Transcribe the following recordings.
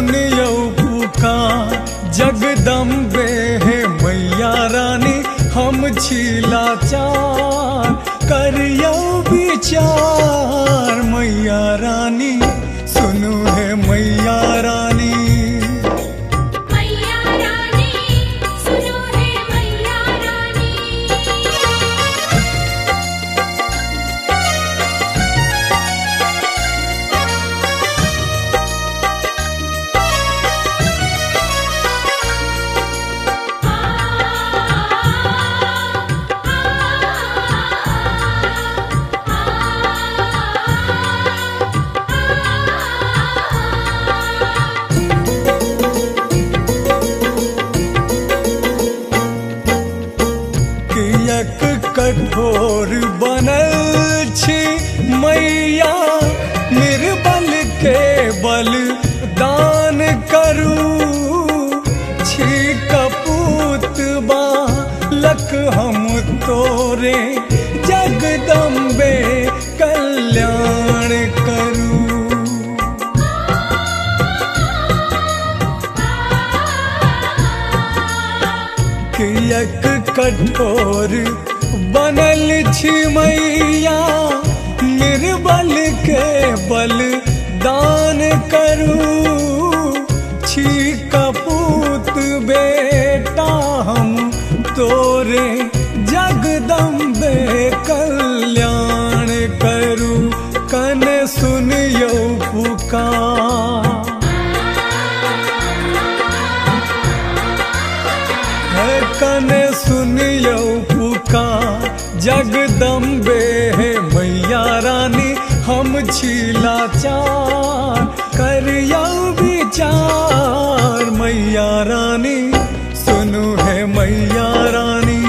सुनियो पुकार जगदम्बे है मैया रानी, हम छीला चार करियो विचार। मैया रानी सुनु है मैया रानी, मैया रानी सुनो है मैया रानी। कियक कठोर बनल छी मैया, निर्बल के बल दान करू। छी कपूत बालक हम तोरे, जगदम्बे कल्याण करू। कियक कठोर बनल छी मैया, निर्बल के बल दान करू। छी कपूत बेटा हम तोरे, जगदम्बे कल्याण करू। कन सुनियो पुकार, कने सुनियो पुकार जगदम्बे है मैया रानी, हम छीला चार करियो विचार। मैया रानी सुनु है मैया रानी,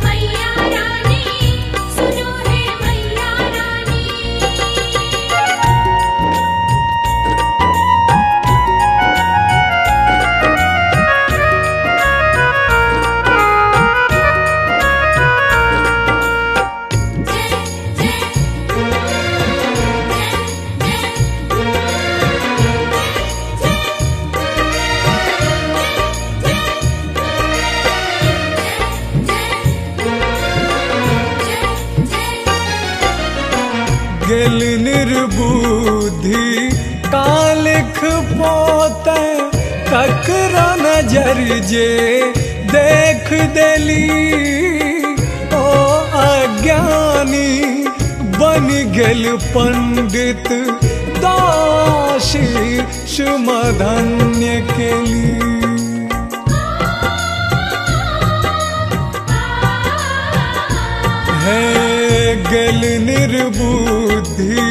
मैया रानी सुनो है मैया रानी। गेल निर्बुद्धि कालिख पोते, ककरा नजर जे देख देली। ओ अज्ञानी बन गेल पंडित, दासी सुमधन्य केली। है गेल निर्बुद्धि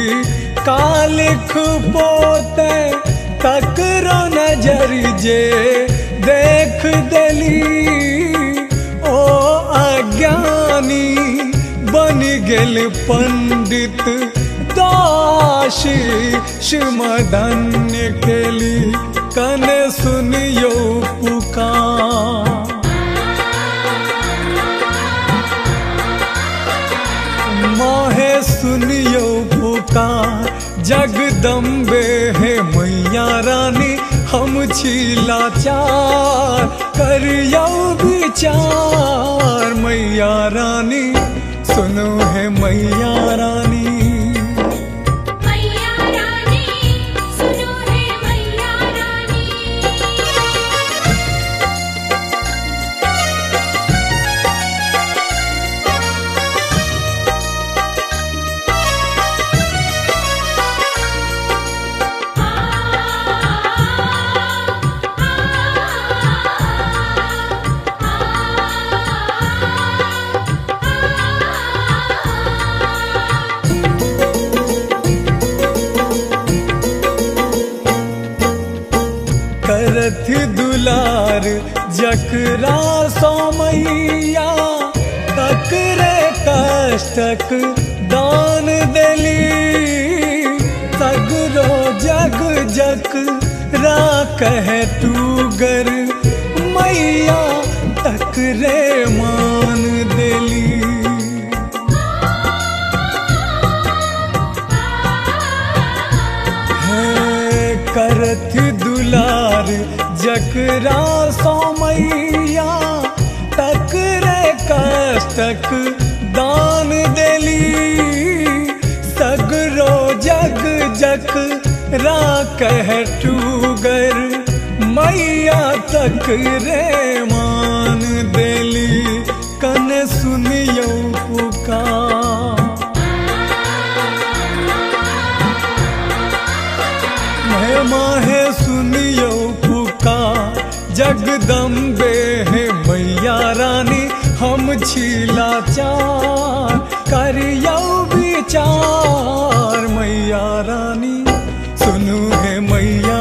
कालिख पोते, ककरा नजर जे देख देली। ओ अज्ञानी बन गेल पंडित, दासी सुमधन्य केली। कने सुनियो पुकार, मोहे सुनियो पुकार जगदम्बे है मैया रानी, हम छीला चार करियो विचार। मैया रानी सुनो है मैया रानी, मैया रानी सुनो है मैया रानी। करथ दुलार जकरा सो मैया, तकरे कष्टक दान देली। सगरो जग जक रा कहे तू गर, मैया तकरे मान देली। करत अथि दुलार जकरा सो मैया तकरे कष्टक दान देली सगरो जग जक रा कह टूगर मैया तक रे मान देली कन सुनियो पुकार माहे सुनियो पुकार जगदम्बे है मैया रानी हम छीला चार करियो विचार मैया रानी सुनु है मैया